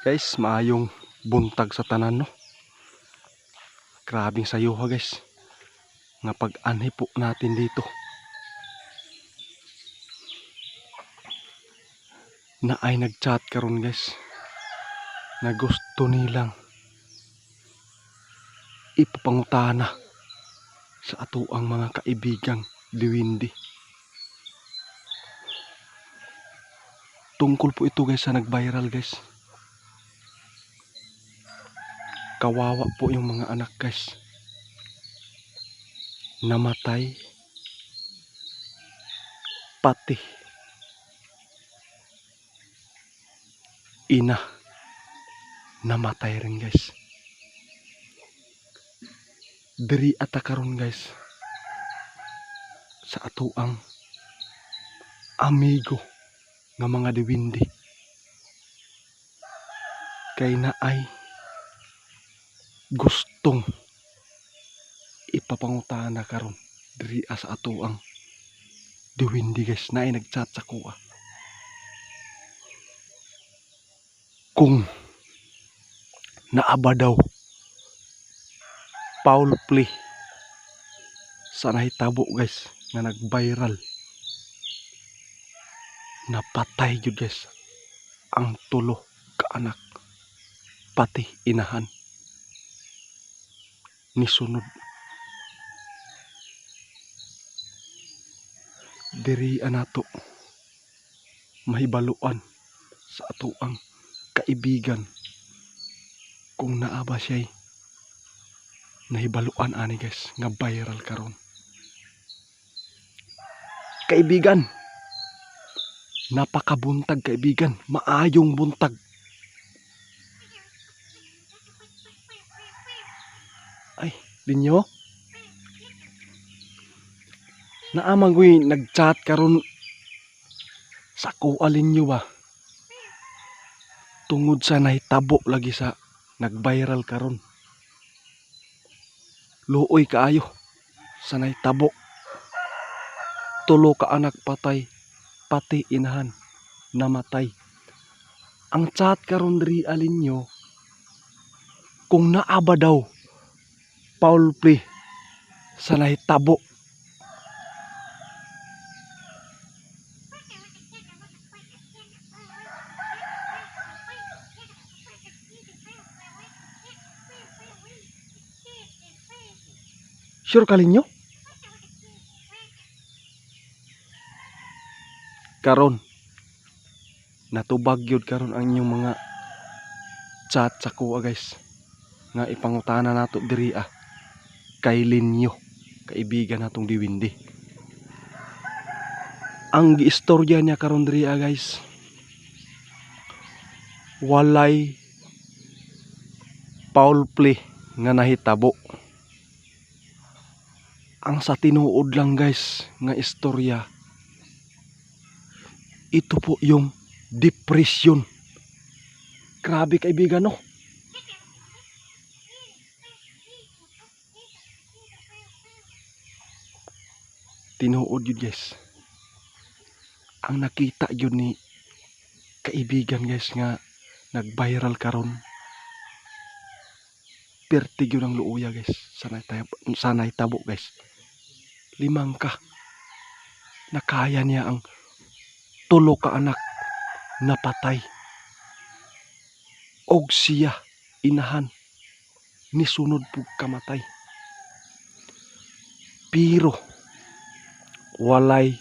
Guys, maayong buntag sa tanan no. Grabing sayo ha guys. Nga pag-anhi po natin dito. Na ay nag-chat karon guys. Na gusto nilang ipapangutana sa ato ang mga kaibigang diwindi. Tungkol po ito guys sa nag-viral guys. Kawawa po yung mga anak guys. Namatay. Pati ina namatay rin guys. Diri ata karon guys sa ato ang amigo nga mga diwindi. Kay na ay gustong ipapangutana karon diri sa ato ang diwindi guys. Na ay nagchat sa kuha. Kung naaba daw foul play sa nahitabo guys na nag-viral. Napatay jud guys ang tulo ka anak pati inahan. Nisunod diri anato mahibaluan sa ato ang kaibigan kung naaba siya'y nahibaluan ani guys nga viral karon. Kaibigan, napakabuntag kaibigan, maayong buntag. Ay, dinyo? Naamang ko'y nag-chat karon sa kualin nyo ba? Tungod sa nahitabo lagi sa nag-viral karon. Luoy kaayo sa nahitabo. Tulo ka anak patay, pati inahan namatay. Ang chat karon diri alin nyo kung naaba daw foul play sa nahitabo. Sure kalin nyo? Karon natubag yun karon ang inyong mga chat sa kuha guys nga ipangutana nato diri kay Linyo, kaibigan natong diwindi. Ang giistorya niya karon diri guys, walay foul play nga nahitabo. Ang sa tinuod lang guys nga istorya, ito po yung depression. Grabe kaibigan no. Tinuod yun guys. Ang nakita yun ni kaibigan guys nga nag-viral karon. Pertig yun ang luuya guys. Sa nahitabo guys. 5 ka. Nakaya niya ang tulo ka anak napatay. Og siya inahan nisunod po kamatay. Pero walay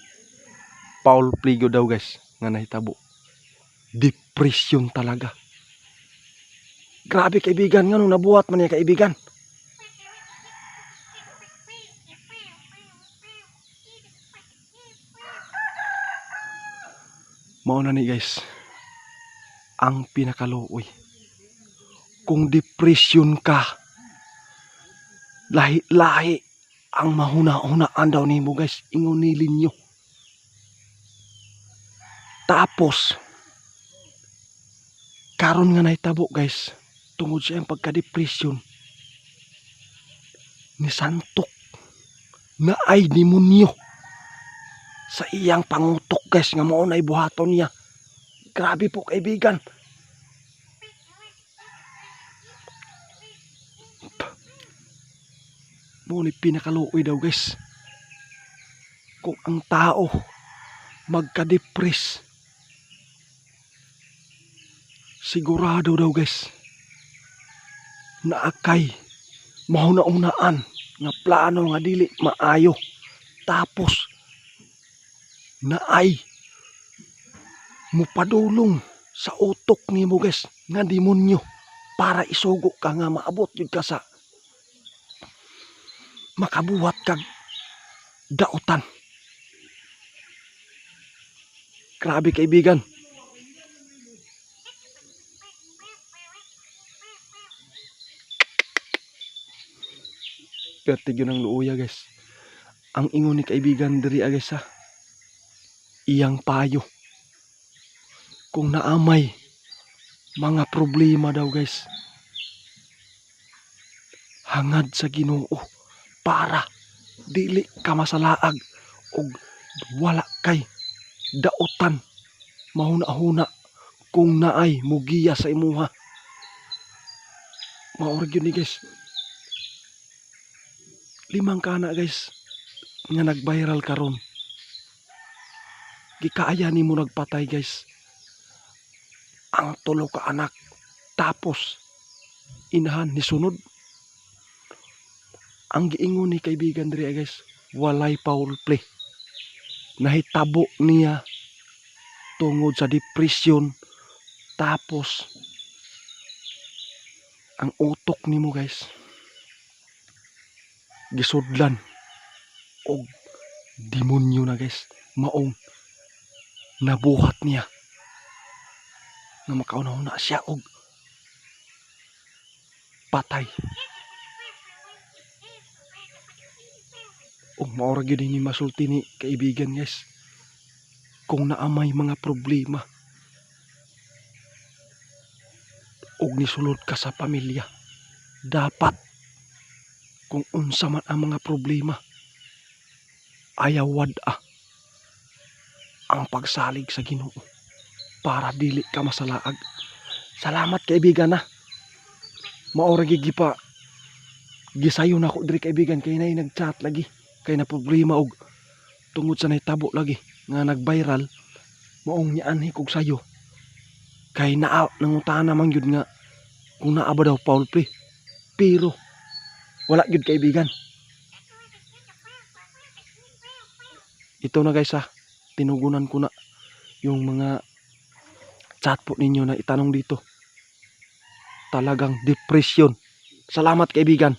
foul play go daw guys nga nahitabo. Depression talaga. Grabe kaibigan, nga nung nabuhat man niya kaibigan. Mao na ni guys ang pinakaluoy. Kung depression ka, lahi-lahi ang mahuna-hunaan daw nimo guys, ingon ni Linyo. Tapos karon nga nahitabo guys, tungod sa iyang pagka-depression, ni santok na ay demonyo sa iyang pangutok guys, nga mao na ibuhaton niya. Grabe po kaibigan. mo ni pinakaluoy daw guys. Kung ang tao magka-depress, sigurado daw guys na akay mahuna-unaan nga plano nga dili maayo, tapos naay mupadulong sa utok nimo guys nga demonyo para isugo ka nga maabot jud ka sa makabuhat kag dautan. Grabe kaibigan. Perti yun ang luuya guys. Ang ingon ni kaibigan diri guys ha. Iyang payo. Kung naamay mga problema daw guys, hangad sa Ginoo para dili ka masalaag og wala kay dautan mahuna-huna kung naay mugiya sa imuha. Maorag yun ni guys. 5 kana guys nga nag-viral karon. Gikaaya nimo nagpatay guys. Ang 3 ka anak tapos inahan ni sunod. Ang giingon ni kaibigan diri guys, walay foul play. Nahitabo niya tungod sa depression, tapos ang utok nimo guys gisudlan og demonyo na guys. Maong nabuhat niya nga makauna-una siya og patay. Og maorag yun ni masulti ni kaibigan guys. Kung naamay mga problema og nisulod ka sa pamilya, dapat kung unsa man ang mga problema, ayaw wad-a ang pagsalig sa Ginoo para dili ka masalaag. Salamat kaibigan na. Maorag gipa gisayon ako diri kaibigan kay nay nag-chat lagi kay na problema og tungod sa nahitabo lagi nga nag-viral. Maong nianhi kog sayo kay nangutana man gyud nga kung naa ba daw foul play, pero wala gyud kaibigan. Ito na guys ha, tinugunan ko na yung mga chat po ninyo na itanong dito. Talagang depression. Salamat kaibigan.